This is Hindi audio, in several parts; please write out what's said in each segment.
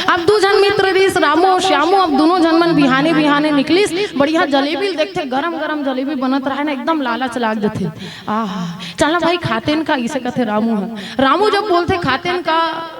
अब दू जन मित्र रिस रामू और श्यामू, अब दोनों जन मन बिहाने बिहाने निकलिस। बढ़िया जलेबी देखते, गरम गरम जलेबी बनत रहा ना, एकदम लालच लाग जाते। चला भाई खातेन का, इसे कहते रामू है। रामू जब बोलते खातेन का,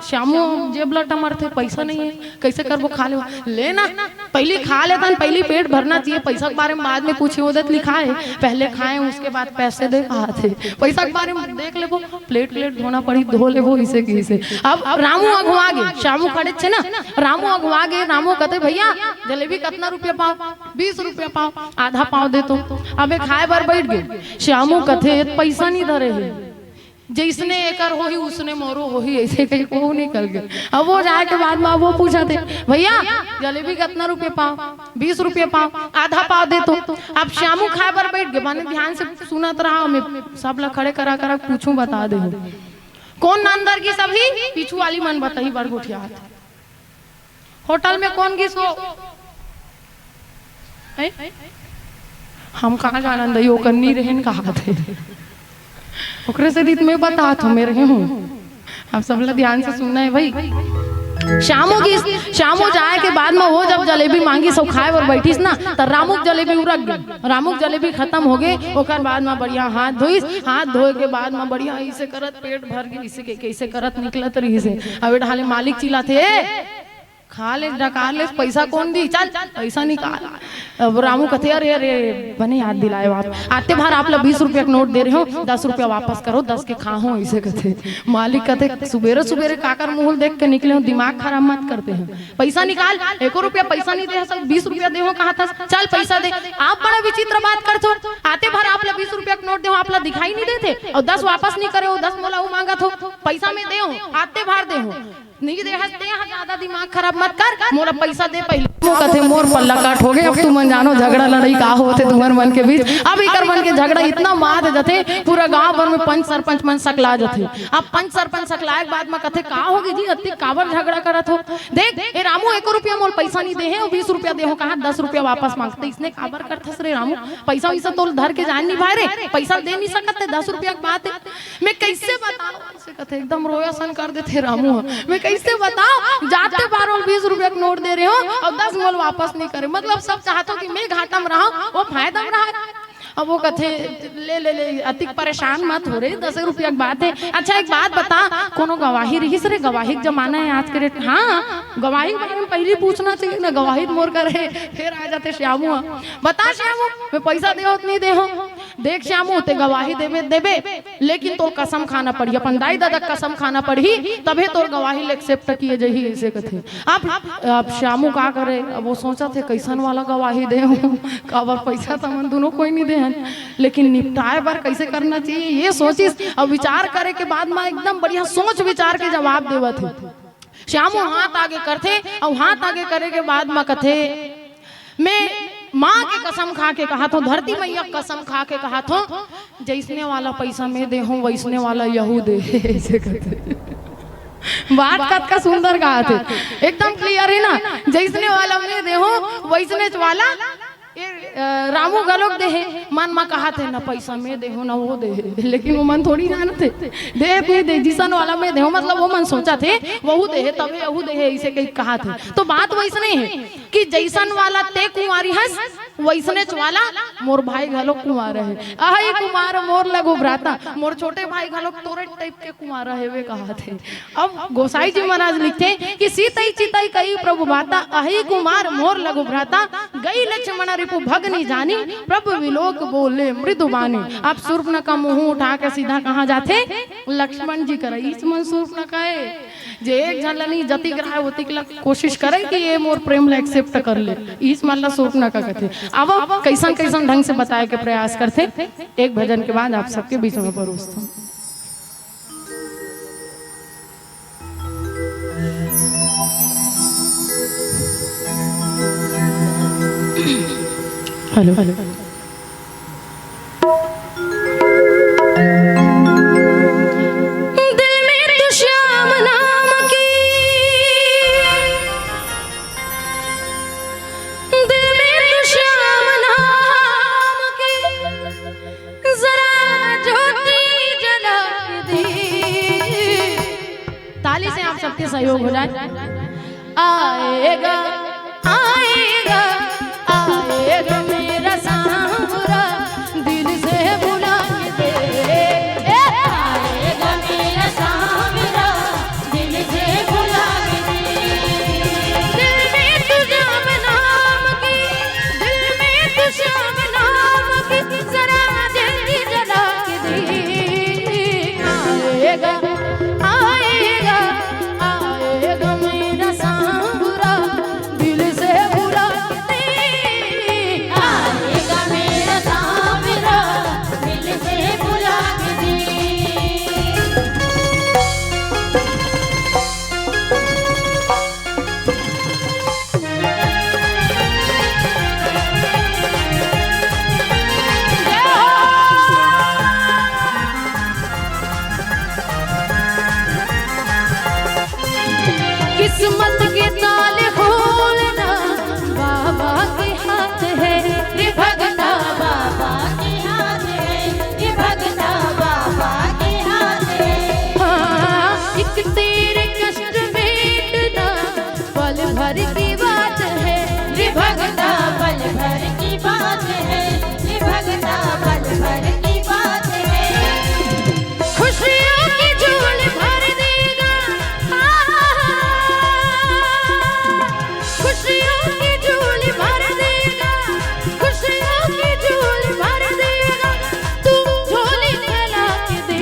श्यामू जेब लटा मारते, पैसा नहीं है कैसे कर वो खा ले ना, पहले खा लेता, पहले पेट भरना चाहिए, पैसा के बारे में बाद में पूछे उदत लिखा है, पहले खाए उसके बाद पैसे दे थे, पैसा के बारे में देख ले वो, प्लेट धोना पड़ी, धो ले वो इसे की से। अब रामू अगवा गे, श्यामू खड़े छे ना, रामू अगवा गे, रामू कहते भैया जलेबी कितना रुपया पाव? 20 रुपया पाव, आधा पाव दे तो। अबे खाए बार बैठ गए, श्यामू कहते पैसा नहीं धरे है, जिसने एकर हो ही उसने मोरो हो ही, ऐसे कहीं को निकल गए। अब वो जाए के बाद में वो पूछा थे भैया जलेबी कितना रुपये पाव? 20 रुपये पाव, आधा पाव दे तो। अब श्यामू खाए पर बैठ गए, मैंने ध्यान से सुनत रहा, मैं सब लोग खड़े करा करा पूछूं, बता दे कौन अंदर की सभी पीछू वाली मन बताई बार उठिया हाथ। होटल में कौन की सो हम कहाँ जाना दई, वो कन्नी रहन कहा थे ओकरे से रीत में बता तो मैं रही हूँ। आप सब लोग ध्यान से सुनना है भाई। शामू जाए के बाद में वो जब जलेबी मांगी सब खाए और बैठीस ना, तो रामुक जलेबी उरक गई, रामुक जलेबी खत्म हो गई। ओकर बाद में बढ़िया हाथ धोईस, हाथ धोए के बाद में बढ़िया इसे करत पेट भर गई, इसे कैसे करत निकलत रही से। अब ढाले मालिक चिल्लाते खा ले डकार ले, पैसा कौन दी, चल पैसा निकाल। अब रामू कहते अरे अरे बने याद दिलाए आप, आते बार आप लोग 20 रुपया का नोट दे रहे हो, 10 रुपया वापस करो, 10 के खा हो, इसे कहते। मालिक कहते सुबेरे सुबेरे काकर मुंह देख के निकले हो, दिमाग खराब मत करते हैं, पैसा निकाल। 1 रुपया पैसा नहीं दे, सब 20 रुपया दे हो, कहा था चल पैसा दे। आप बड़ा विचित्र बात करते हो, आते भर आप लोग 20 रुपया का नोट दे, आप लोग दिखाई नहीं देते, और 10 वापस नहीं करे हो, 10 मोला वो मांगा थो, पैसा में दे हो, आते भर दे हो, नहीं दे हंसते हैं, ज्यादा दिमाग खराब मत कर, मोरा पैसा दे पहले। वो कहते मोर पल्ला काट हो गए, अब तुम जानो झगड़ा लड़ाई का होते तुम्हारे मन के बीच। अब इकर मन के झगड़ा इतना मार जाते, पूरा गांव भर में पंच सरपंच मन सकला जाते। अब पंच सरपंच सकलाए के बाद में कहते का होगी जी अति काबर झगड़ा करत हो, देख ए रामू 1 रुपया मोल पैसा नहीं दे है, और 20 रुपया दे हो, कहा 10 रुपया वापस मांगते, इसने काबर करथस रे रामू, पैसा वैसा तो धर के जान नहीं भाई रे, पैसा दे नहीं सकते, 10 रुपया की बात है, मैं कैसे बताऊं, ऐसे कहते एकदम रोया सन कर देते रामू, मैं कैसे बताओ, जाते बार 20 रुपया का नोट दे रहे हो और 10 मोल वापस नहीं करे, मतलब सब चाहते हो कि मैं घाटा में रहा, वो फायदा में रहा। अब वो कहते ले अतिक परेशान मत हो रहे, 10 रुपया की बात है। अच्छा एक बात बता, कोनो गवाही रही रे, गवाही जमाना है आज के रेट, हाँ गवाही बारे में पहले पूछना चाहिए ना, गवाही मोर करे फिर आ जाते श्यामू, बता श्यामू मैं पैसा दे नहीं दे हो, देख श्यामू ते गवाही देवे लेकिन तोर कसम खाना पड़ी, अपन दाई दादा कसम खाना पड़ी, तबे तोर गवाही एक्सेप्ट किए जही, ऐसे कहते। अब श्यामू का करे, अब वो सोचा थे कैसन वाला गवाही दे, काबर पैसा तो मन दोनों कोई नहीं दे, लेकिन निपटाए बार कैसे करना चाहिए ये सोचिस, अब विचार करे के बाद में एकदम बढ़िया सोच विचार के जवाब देवा थे। श्यामू हाथ आगे करते, और हाथ आगे करे के बाद में कहते मैं माँ के कसम खा के कहा था, धरती मैया कसम खा के कहा था, जैसने वाला पैसा में दे हूँ वैसने वाला यहू दे, ऐसे कहते। बात कत का सुंदर कहा थे, एकदम क्लियर है ना, जैसने वाला में दे हूँ वैसने वाला रामू गलोक दे है, मन मा कहा थे ना पैसा में दे हो ना वो दे, लेकिन वो मन थोड़ी जान थे दे जिसन वाला में दे हो, मतलब वो मन सोचा थे वहू दे है तबे यहू दे है, इसे कहीं कहा थे। तो बात वैसे नहीं है कि जैसन वाला ते कुंवारी हंस वैसने वाला मोर भाई घलोक कुंवार है, अहि कुमार मोर लगो भ्राता, मोर छोटे भाई घलोक तोरे टाइप के कुंवार है वे कहा थे। अब गोसाई जी महाराज लिखते कि सीतई चितई कई प्रभु बाता, अहि कुमार मोर लगो भ्राता, गई लक्ष्मण रिपु भगनी जानी, प्रभु विलोक बोले मृदुबानी। अब शूर्पणखा का मुंह उठा के सीधा कहाँ जाते, लक्ष्मण जी करे, इस मन शूर्पणखा है जे एक झलनी जति ग्रह वति कोशिश करे कि ये मोर प्रेम एक्सेप्ट कर ले, इस मतलब शूर्पणखा कहते। अब कैसन कैसन ढंग से बताए के प्रयास करते, एक भजन के बाद आप सबके बीच में परोसता हूं। हेलो हेलो दिल में तो श्याम नाम की, दिल में तो श्याम नाम की जरा ज्योति जला दी। ताली से आप सबके सहयोग हो जाए। आएगा आएगा आएगा मेरा सांवरा दिल से बुला के दे। आएगा मेरा सांवरा दिल से बुला के दे। दिल में तू जाम नाम की, दिल में तू शाम नाम की जरा जल्दी जला के दे। आएगा आएगा आएगा मेरा सांवरा दिल से बुला के दे। आएगा मेरा सांवरा दिल से बुला के दे। किस्मत के ताले खोलना बाबा के हाथ है, ये भगता बाबा के हाथ है, ये भगता बाबा के हाथ है। हाँ, एक तेरे कष्ट मेटना पल भर की बात है, ये भगता पल भर की बात है, ये भगता पल भर की बात है। खुशियों की झोली भर देगा, खुशियों की झोली भर देगा, खुशियों की झोली भर देगा, तू झोली फैला के दे।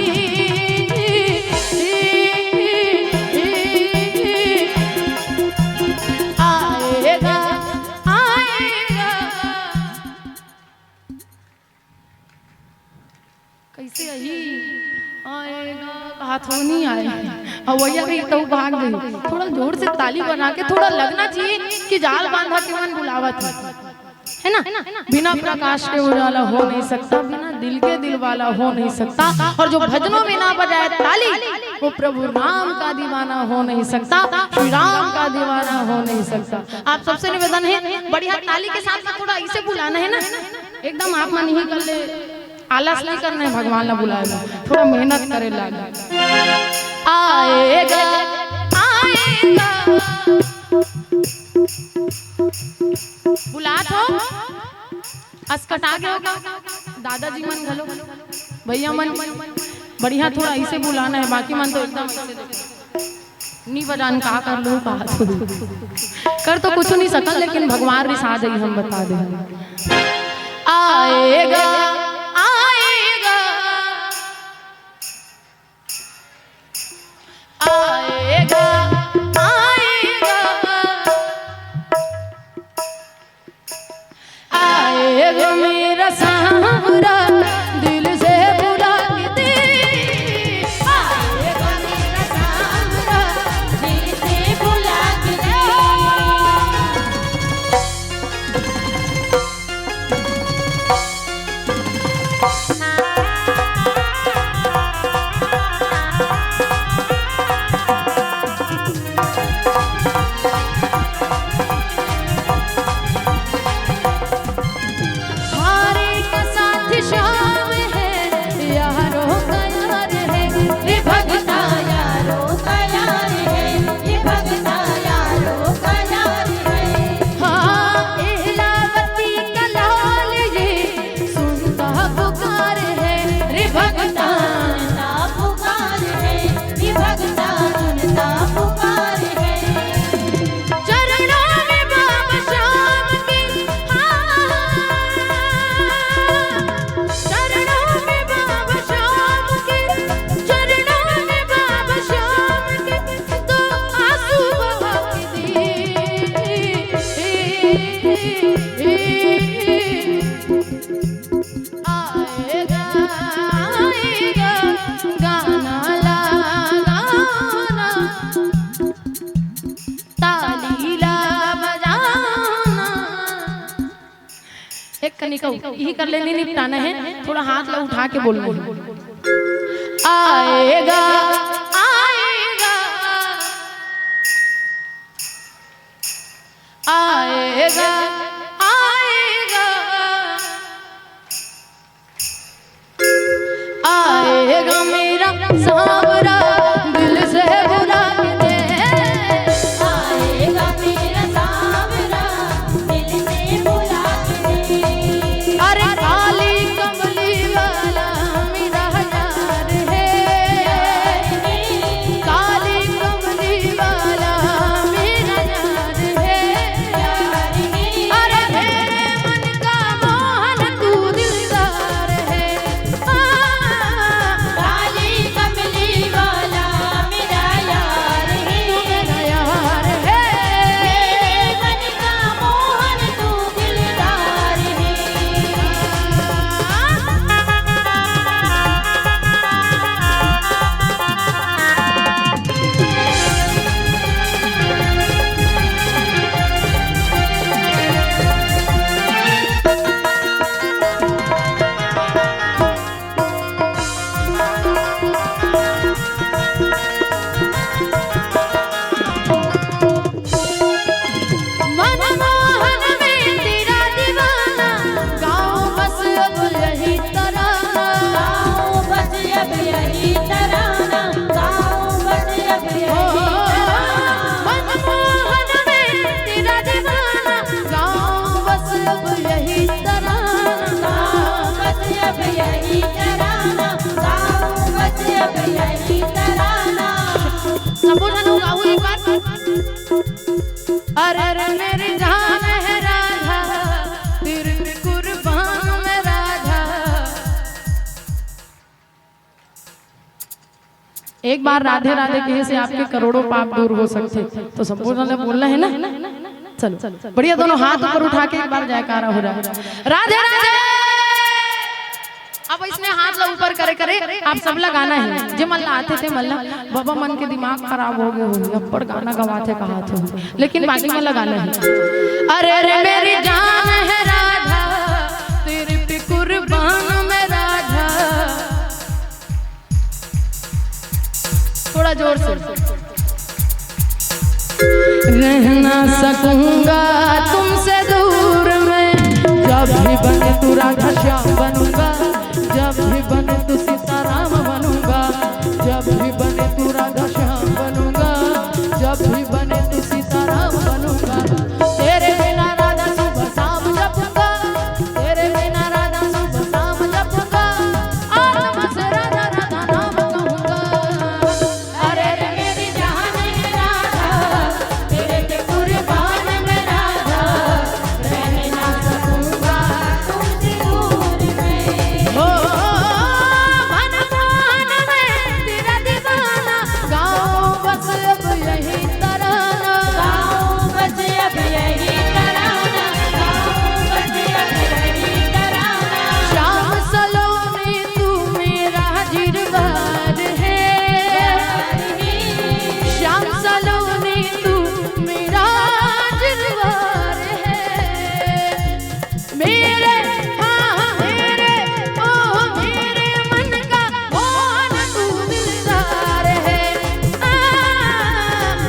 आएगा आएगा कैसे आई आएगा हाथ हो नहीं आए अवैया गई तो भाग गई। थोड़ा जोर से ताली बना के थोड़ा लगना चाहिए कि जाल बांधा के मन बुलावत है ना। बिना प्रकाश के उजाला हो नहीं सकता, बिना दिल के दिल वाला हो नहीं सकता, और जो भजनों में ना बजाए ताली वो प्रभु राम का दीवाना हो नहीं सकता, श्री राम का दीवाना हो नहीं सकता। आप सबसे निवेदन है बढ़िया ताली के साथ में थोड़ा ऐसे बुलाना है ना, एकदम आप मन ही कर ले, आलस नहीं करना है, भगवान ना बुलाएगा, थोड़ा मेहनत करे लगा। आएगा आएगा बुला तो अस्कटा के होगा दादाजी मन घलो भैया मन बढ़िया थोड़ा ऐसे बुलाना है, बाकी मन तो एकदम नहीं बजान का कर लो का कर तो कुछ नहीं सकल, लेकिन भगवान रिसा जाई हम बता दे। आएगा आएगा आएगा आएगा आएगा मेरा सांवरा दिल से बुला के दे। आएगा मेरा सांवरा दिल से बुला के दे। हारे का साथ शाम है, यारों का यार है, ये भगता यारों का यार है, ये भगता यारों का यार है। हाँ इलावती का लाल ये सुनता पुकार है, रे भगता सुनता पुकार है, ये भगता सुनता पुकार है। चरणों में बाबा श्याम के, चरणों में बाबा श्याम के, चरणों में बाबा श्याम के, तो आंसू बहा के दे। आएगा आएगा गाना लगाना, तालीला बजाना। एक कनिका यही कर लेनी, निपटाना है, थोड़ा हाथ ला उठा के बोलना है। आएगा आएगा आएगा आएगा आएगा मेरा सांवरा दिल से बुला के दे। आएगा एक बार राधे राधे कहे से आपके करोड़ों पाप दूर हो सकते। तो संपूर्ण ने बोलना है ना। चलो बढ़िया, दोनों हाथ ऊपर उठा के एक बार जयकारा हो रहा है राधे राधे। अब इसने हाथ ला ऊपर करे करे आप सब लगाना है। जे मल्ला आते थे मल्ला बाबा मन के दिमाग खराब हो गए होंगे, अपर गाना गवाते कहा थे, लेकिन बाकी में लगाना है। अरे रे मेरी जान है राधा, तेरे पे कुर्बान मैं राधा। थोड़ा जोर से। रह ना सकूंगा तुमसे दूर में, जब भी बने तू राधा श्याम बनूंगा, जब भी बने तू सीताराम बनूंगा, जब भी बने तू राधा श्याम बनूंगा, जब भी बने तू सीताराम बनूंगा। तेरे बिना राधा सुबह शाम जपूंगा, तेरे बिना राधा सुबह शाम जपूंगा, आत्मा से राधा राधा नाम कहूंगा। अरे रे मेरी जान है राधा, तेरे पे कुर्बान मैं राधा। रह ना सकूंगा तुमसे दूर में, हो मन मान में तेरा दीवाना। गाँव बस अब यही तराना, गाँव बस अब यही तराना, गाँव बस अब यही तराना। श्याम सलोनी तू मेरा जिरवार है, श्याम सलोनी तू मेरा जिरवार है। मेरे हाँ मेरे ओ मेरे मन का कौन तू दिलदार है।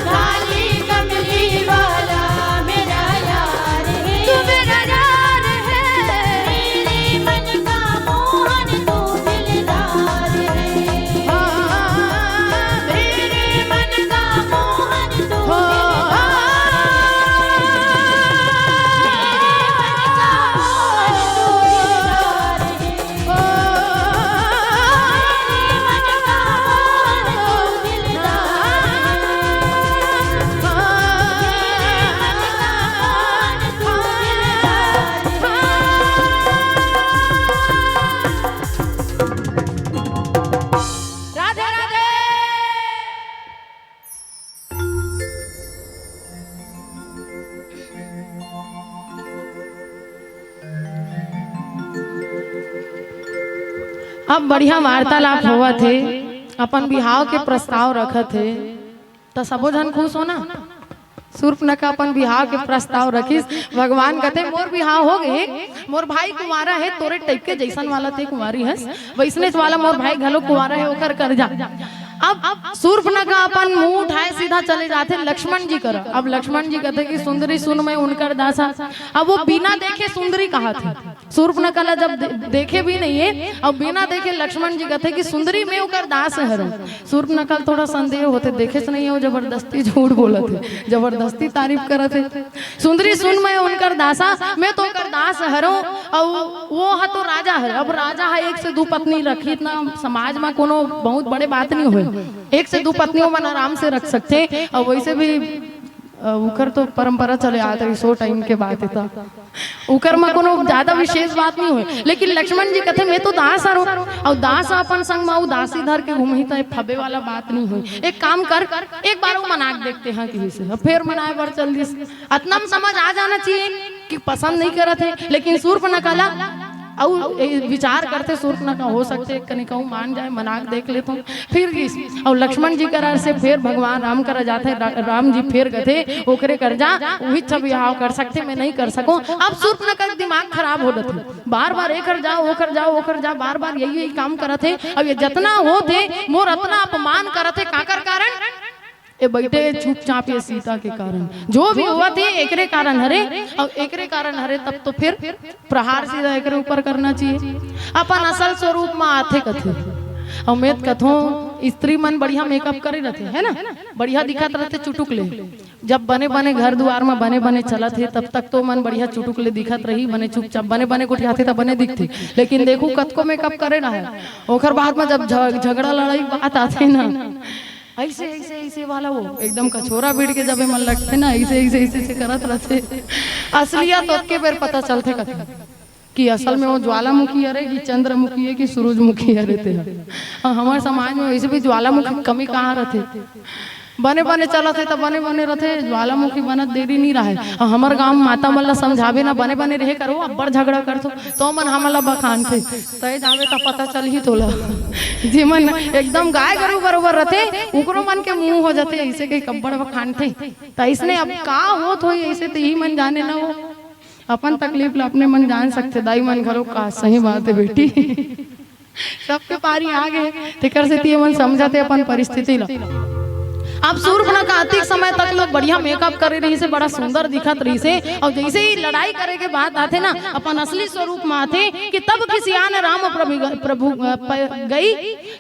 काली कमली वाला मेरा यार है, तू मेरा यार है। मेरे मन का मोहन तू दिलदार है, मेरे मन का मोहन तू राधे राधे। अब बढ़िया वार्तालाप हुआ थे, अपन बिहाव के प्रस्ताव रखे थे, तो सबो जन खुश हो ना। शूर्पणखा अपन बिहाव के प्रस्ताव रखिस, भगवान कहते मोर बिहाव हो गए, मोर भाई कुंवारा है, तोरे टाइप के जैसन वाला थे कुंवारी है, वैसने वाला मोर भाई घलो कुंवारा है, ओकर कर जा। अब शूर्पणखा अपन मुंह उठाए सीधा चले जाते लक्ष्मण जी कर। अब लक्ष्मण जी कहते कि सुंदरी सुन मैं उनकर दासा। अब वो बिना देखे सुंदरी कहा थे, शूर्पणखा जब देखे भी नहीं है, अब बिना देखे लक्ष्मण जी कहते कि सुंदरी में उनकर दास है। शूर्पणखा थोड़ा संदेह होते, देखे से नहीं हो, जबरदस्ती झूठ बोला थे, जबरदस्ती तारीफ करे थे। सुंदरी सुन मैं उनकर दासा, मैं तो कर दास हरो। और वो है तो राजा है, अब राजा है एक से दो पत्नी रखी, इतना समाज में कोनो बहुत बड़े बात नहीं हुए, एक से दो पत्नियों में आराम से रख सकते। और वैसे भी उकर तो परंपरा चले आते रही, 100 टाइम के बाद था उकर में कोनो ज्यादा विशेष बात नहीं हुई। लेकिन लक्ष्मण जी कहते मैं तो दास हरो, और दास अपन संग में दासी धर के घूमही, तो फबे वाला बात नहीं हुई। एक काम कर, एक बार वो मनाक देखते हैं किसी से, फिर मनाए बार चल दिस। अतना समझ आ जाना चाहिए कि पसंद नहीं करते हैं, लेकिन शूर्पणखा और विचार करते शूर्पणखा हो सकते कनिकाऊ मान जाए, मनाक देख लेता हूँ फिर किस। और लक्ष्मण जी करार से फिर भगवान राम करा जाते, राम जी फिर गए ओकरे कर जा, वही सब यहाँ कर सकते, मैं नहीं कर सकूं। अब शूर्पणखा का दिमाग खराब हो रहे, बार बार एक कर जाओ, ओकर जाओ, ओकर जाओ, बार बार यही काम करते। अब ये जितना हो थे मोर अपना अपमान करते, काकर कारण ये बैठे चुपचाप ये सीता के कारण, जो भी हुआ थे एकरे कारण हरे, और एकरे कारण हरे तब तो फिर प्रहार सीधा एकरे ऊपर करना चाहिए। अपन असल स्वरूप में आथे कथे, और मैं कथों स्त्री मन बढ़िया मेकअप करे रहते है ना, बढ़िया दिखत रहते चुटुकले। जब बने बने घर द्वार में बने बने चलत थे तब तक तो मन बढ़िया चुटुकले दिखत रही, बने चुपचाप बने बने गुटियाते तब बने दिखते। लेकिन देखो कतको मेकअप करे ना है, ओकर बाद में जब झगड़ा लड़ाई बात आते ना, ऐसे ऐसे ऐसे वाला वो एकदम कछोरा बीड़ के जब मन लगते ना, ऐसे ऐसे ऐसे करत रहते। असलियत तो के बेर पता चलते कथे कि असल में वो ज्वालामुखी अरे कि चंद्रमुखी है कि सूरजमुखी है रहते हैं। हमारे समाज में वैसे भी ज्वालामुखी कमी कहाँ रहते, बने बने चलत है तो बने बने रहते, ज्वालामुखी बनत देरी नहीं रहे। हमारे गांव में माता मन ला समझावे ना बने बने रहे करो अब्बड़ झगड़ा कर तो मन हमला बखान थे तय जावे तो पता चल ही तोला जी मन एकदम गाय गरु बरोबर रहते उकरो मन के मुंह हो जाते ऐसे कहीं कब्बड़ बखान थे तो इसने अब का होत हो ऐसे तो ही मन जाने ना हो अपन तकलीफ ला अपने मन जान सकते दाई मन घरों का सही बात है बेटी सबके पारी आ गए तेकर से मन समझाते अपन परिस्थिति ला। अब सूर्पनखा अधिक समय तक लोग बढ़िया मेकअप करे रही से बड़ा सुंदर दिखत रही से और जैसे ही लड़ाई करे के बाद आते ना अपन असली स्वरूप में आते कि तब किसी आने राम प्रभु गई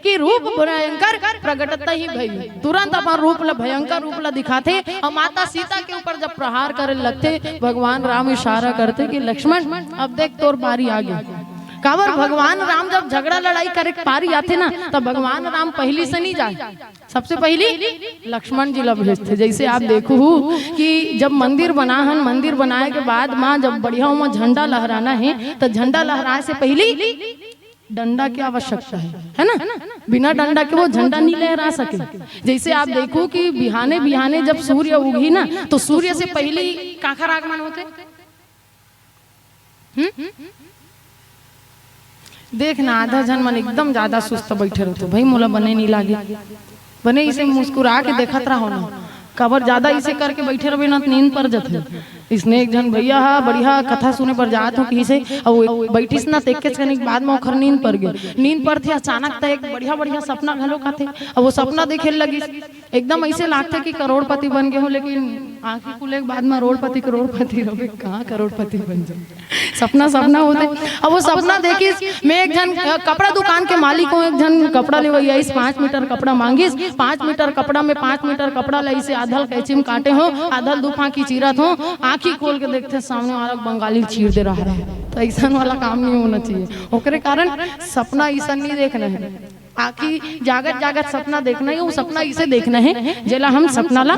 कि रूप भयंकर प्रगटता ही भई तुरंत अपन रूप ला भयंकर रूप ला दिखाते और माता सीता के ऊपर जब प्रहार करे लगते भगवान राम इशारा करते कि लक्ष्मण अब देख तोर बारी आ गई। काबर भगवान राम जब झगड़ा लड़ाई करे पारी आते ना तब भगवान राम पहली से नहीं जाए सबसे पहली लक्ष्मण जी ला भेजते। जैसे आप देखो कि जब मंदिर बना है मंदिर बनाए के बाद माँ जब बढ़िया वहाँ झंडा लहराना है तो झंडा लहराए से पहले डंडा की आवश्यकता है ना, बिना डंडा के वो झंडा नहीं लहरा सके। जैसे आप देखो कि बिहाने बिहाने जब सूर्य उगी ना तो सूर्य से पहले काखर आगमन होते देखना आधा जन मन एकदम ज्यादा सुस्त बैठे रहते भाई मोला बने नहीं लागे बने इसे मुस्कुरा के देखत रहो ना कबर ज्यादा इसे करके बैठे रहे ना नींद पर जाते। इसने एक जन भैया हा बढ़िया कथा सुने पर जात हो कि से और बैठिस ना देख के बाद में ओखर नींद पर गए नींद पर थे अचानक एक बढ़िया बढ़िया सपना घलो का थे और वो सपना देखे लगी एकदम ऐसे लागते कि करोड़पति बन गए हो लेकिन आंखें खुले के बाद में करोड़पति रहे कहाँ करोड़पति बन जाए सपना होते। अब वो सपना देखी मैं एक जन कपड़ा दुकान के मालिक हूँ एक जन कपड़ा ले वही 5 मीटर कपड़ा मांगिस 5 मीटर कपड़ा में 5 मीटर कपड़ा ले इसे आधल कैची में काटे हो आधल दूफा की चीरत हो आँखी खोल के देखते सामने वाला बंगाली चीर दे रहा है तो ऐसा वाला काम नहीं होना चाहिए। ओकरे कारण सपना ऐसा नहीं देखना है आखी जागत जागत सपना देखना है वो सपना इसे देखना है जेला हम सपना ला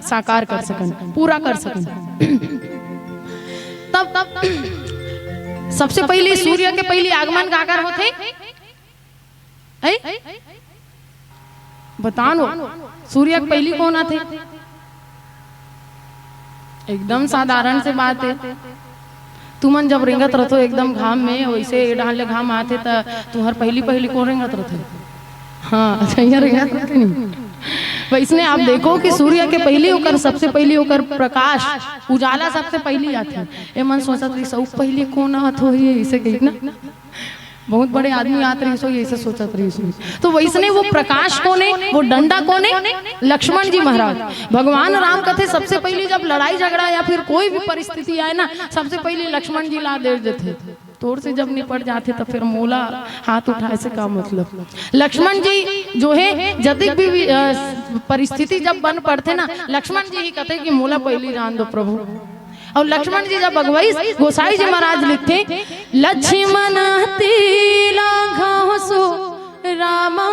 साकार कर सकन पूरा कर सकन। तब सबसे पहले सूर्य के पहले आगमन का आकार होते बताओ सूर्य के पहले कौन आते एकदम साधारण से बात है तुमन जब रेंगत रहते एकदम घाम में वैसे डाले घाम आते तो तुम्हार पहली कौन रेंगत रहते हाँ अच्छा यहाँ रेंगत रहते नहीं वैसने आप देखो कि सूर्य के पहले होकर सबसे पहले होकर प्रकाश उजाला सबसे पहले आते ये मन सोचत रही सब पहले कौन आत हो इसे कही ना बहुत बड़े आदमी आते रही सो ऐसे सोचत रही सो तो वैसने वो प्रकाश कौन है वो डंडा कौन है लक्ष्मण जी महाराज। भगवान राम कहते सबसे पहले जब लड़ाई झगड़ा या फिर कोई भी परिस्थिति आए ना सबसे पहले लक्ष्मण जी ला दे देते तोड़ से जब निपट जाते तो फिर मोला हाथ उठाए से का मतलब। लक्ष्मण जी जो है जब भी परिस्थिति जब बन पड़ते ना लक्ष्मण जी ही कहते कि मोला पहले जान दो प्रभु। और लक्ष्मण जी जब भगवाई गोसाई जी महाराज लिखते लक्ष्मण तिला सो रामा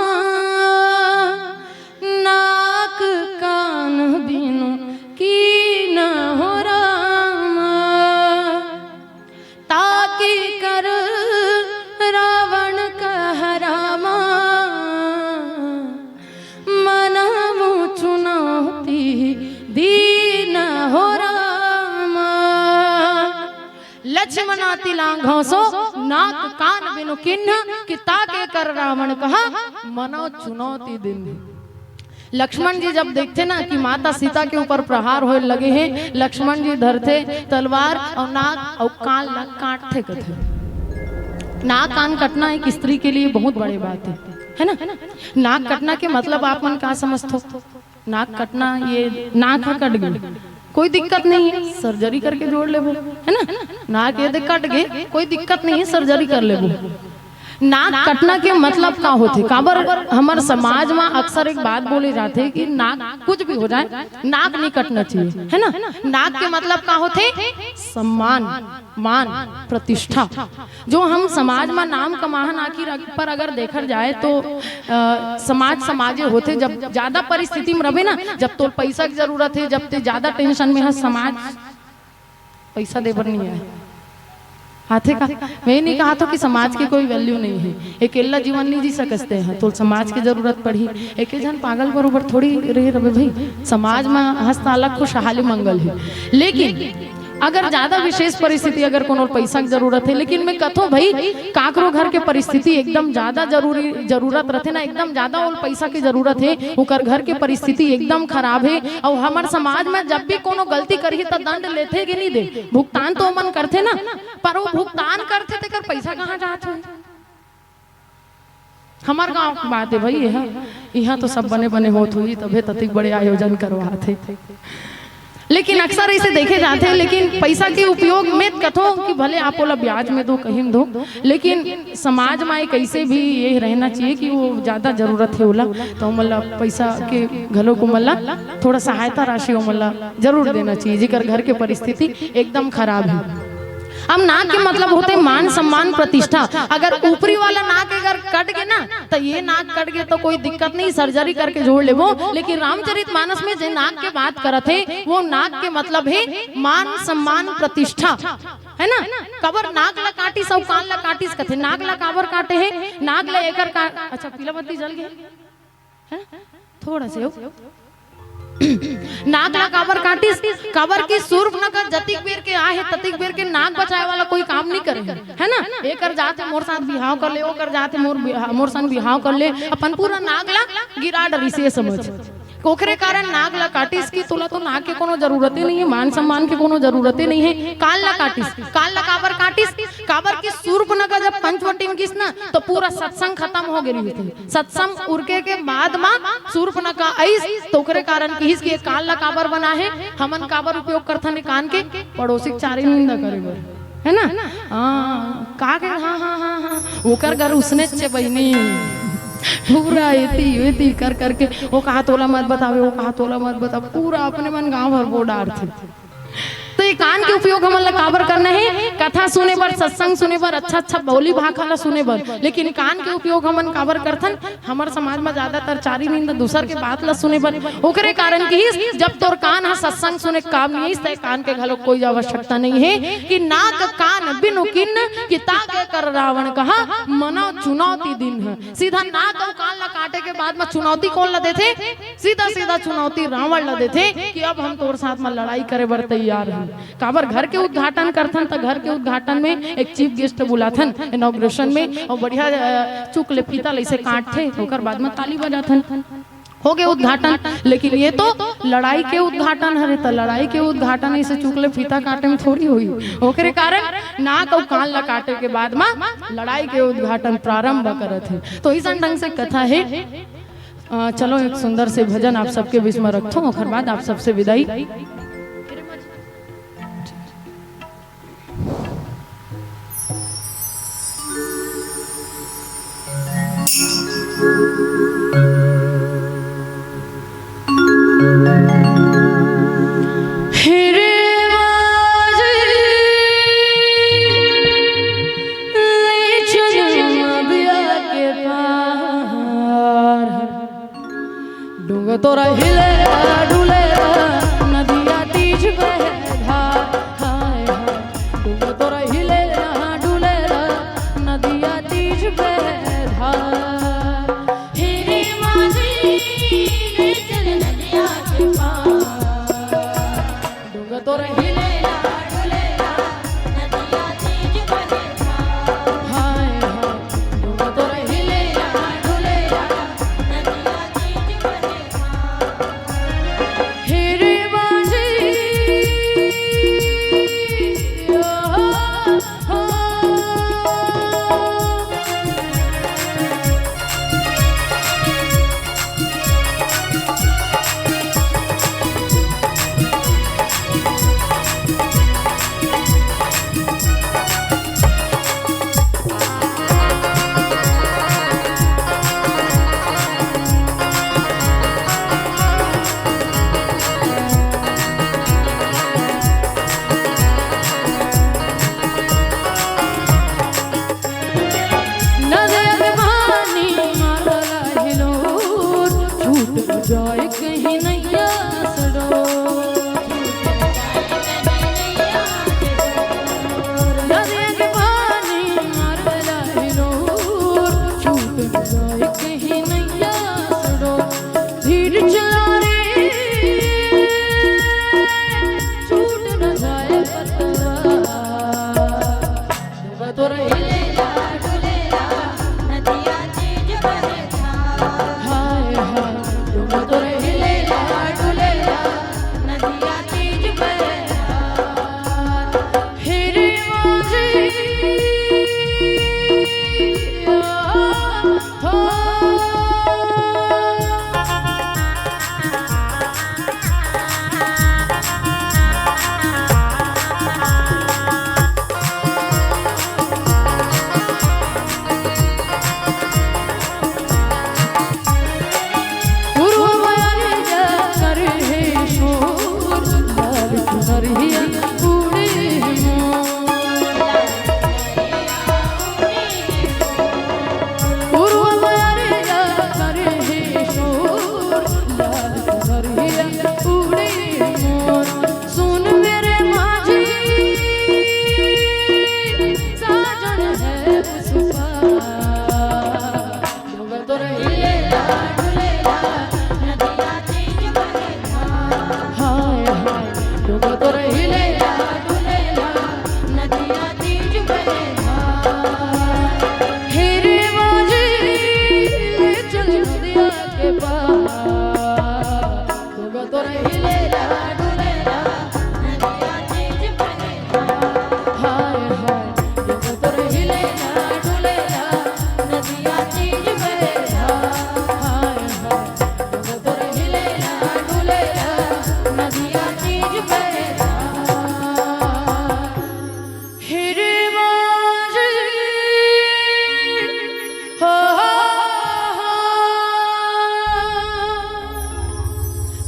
नाक कान बिनु की न हो रामा ताकि कर रावण कह रामा मन चुनौती दीन हो लक्ष्मण तिलांघों सो नाक कान बिनु किन्ह कि ताके कर रावण कहा मनो चुनौती दिन। लक्ष्मण जी जब देखते ना कि माता सीता के ऊपर प्रहार होने लगे हैं लक्ष्मण जी धरते तलवार और नाक और कान काटते कथे। नाक कान कटना एक स्त्री के लिए बहुत बड़ी बात है ना। नाक कटना के मतलब आप मन क्या समझते हो नाक कटना ये नाक कट गई कोई दिक्कत नहीं है सर्जरी करके जोड़ ले वो है ना नाक यदि कट गए कोई दिक्कत नहीं है सर्जरी कर ले वो। नाक कटना के मतलब का होते काबर हमारे समाज में अक्सर एक बात बोले जाते है कि नाक कुछ भी हो जाए नाक नहीं कटना चाहिए है ना। नाक के मतलब का होते सम्मान मान प्रतिष्ठा जो हम समाज में नाम कमाहन आखिर पर अगर देखा जाए तो समाज होते जब ज्यादा परिस्थिति में रहे ना जब तो पैसा की जरूरत है जब ते ज्यादा टेंशन में है समाज पैसा देवर नहीं हाथे का मैं नहीं कहा था कि समाज की कोई वैल्यू नहीं है, अकेला जीवन नहीं जी सकते हैं तो समाज की जरूरत पड़ी। एक जन पागल बरोबर थोड़ी रहे रहे भाई, समाज में हस्तालक खुशहाली मंगल है। लेकिन अगर ज्यादा विशेष परिस्थिति अगर कोनो पैसा की जरूरत है, लेकिन मैं कथो भाई काकरो घर के परिस्थिति एकदम ज्यादा जरूरत रहते ना, एकदम ज्यादा और पैसा की जरूरत है, उकर घर के परिस्थिति एकदम खराब है और हमार समाज में जब भी कोनो गलती करी तो दंड लेते कि नहीं दे, भुगतान तो मन करते ना, पर वो भुगतान करते तो पैसा कहाँ जाते है। हमार गाँव की बात है भाई, यहाँ तो सब बने बने होत हुई तभी ततिक बड़े आयोजन करवाते थे, लेकिन अक्सर इसे देखे जाते हैं। लेकिन पैसा के उपयोग में कथो कि भले आप बोला ब्याज में दो कहीं दो, लेकिन समाज में कैसे भी ये रहना चाहिए कि वो ज्यादा जरूरत है बोला तो मतलब पैसा के घरों को मतलब थोड़ा सहायता राशि हो मतलब जरूर देना चाहिए, जिकर घर के परिस्थिति एकदम खराब है। अब नाक के मतलब होते मान सम्मान प्रतिष्ठा। अगर ऊपरी वाला नाक अगर कट गए ना तो ये नाक कट गए तो कोई दिक्कत नहीं, सर्जरी करके जोड़ ले वो। लेकिन रामचरितमानस में जो नाक के बात करत है वो नाक के मतलब है मान सम्मान प्रतिष्ठा, है ना। कबर नाक ला काटी सब कान ला काटिस कथे, नाक ला काबर काटे है, नाक ला एकर का अच्छा पीला बत्ती जल गए है थोड़ा से नाक ला काबर काटिस, काबर की सुर्फ न कर जतिक बेर के आहे ततिक बेर के नाक बचाए वाला कोई काम नहीं करे है ना। एकर जाते मोर साथ बिहाव कर ले, ओकर जाते मोर संग बिहाव कर ले, अपन पूरा नाक ला गिरा डरी से समझ ओकरे कारण नाक ला काटिस की तुला तो नाक के कोनो जरूरत ही नहीं है, मान सम्मान के कोनो जरूरत ही नहीं है। कान ला काटिस, कान ला काबर काटिस, काबर की सुर्फ न का जब पंचवटी में किस ना तो पूरा सत्संग खत्म हो गई थी, सत्संग उरके के बाद में सुर्फ न का ऐस तो ओकरे कारण की हिस के कान ला काबर बना है, हमन काबर उपयोग करथन कान के पड़ोसी चारी निंदा करे बर है ना। हाँ का के हाँ हाँ हाँ हाँ ओकर घर उसने चे बहनी पूरा एती कर करके वो कहा तोला मत बतावे, वो कहा तोला मत बता, पूरा अपने मन गांव भर वो डार थे। तो ये कान के उपयोग हम काबर करना है, कथा सुने बर, सत्संग सुने बर, अच्छा अच्छा बोली भाखा सुने बर। लेकिन कान के उपयोग हमन काबर करथन, हमार समाज में ज्यादातर चारी नींद दूसर के बात ला सुने बर। ओकरे कारण की जब तोर कान हा सत्संग सुने काम नहीं है, कान के घलो कोई आवश्यकता नहीं है कि नाक कान बिनु किन्न कि ताके कर रावण कहा मनो चुनौती दिन है। सीधा नाक और कान ला काटे के बाद में चुनौती कौन ला देते, सीधा सीधा चुनौती रावण ला देते कि अब हम तोर साथ में लड़ाई करे बर तैयार हैं। काबर घर के उद्घाटन करथन तो घर के उद्घाटन में एक चीफ गेस्ट बुलाथन इनॉग्रेशन में और बढ़िया चुक ले फीता ले से काटथे, ओकर बाद में ताली बजाथन, हो गए उद्घाटन। लेकिन ये तो लड़ाई के उद्घाटन हरे, तो लड़ाई के उद्घाटन ऐसे चुकले फीता काटे में थोड़ी हुई, ओकरे कारण नाक और कान ला काटे के बाद में लड़ाई के उद्घाटन प्रारंभ करत है। तो इस ढंग से कथा है। चलो एक सुंदर से भजन आप सबके बीच में रखो, ओकर बाद आप सबसे विदाई। तोरा हिले डुले नदिया तीज धार, हाय हाय डूंगा तोरा हिले डुले नदिया तीज धार। हेरे माझी ले चल नदिया के पार, डूंगा तोरा हिले डुले नदिया तीज धार, हाय हाय डूंगा तोरा हिले डुले नदिया तीज हेरे बाजी हाय हाय डूंगा तो हिलेला डुलेला नदिया तीज बहरात हिरे माझी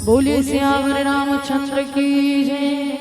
बोलिए श्याम रामचंद्र की जय।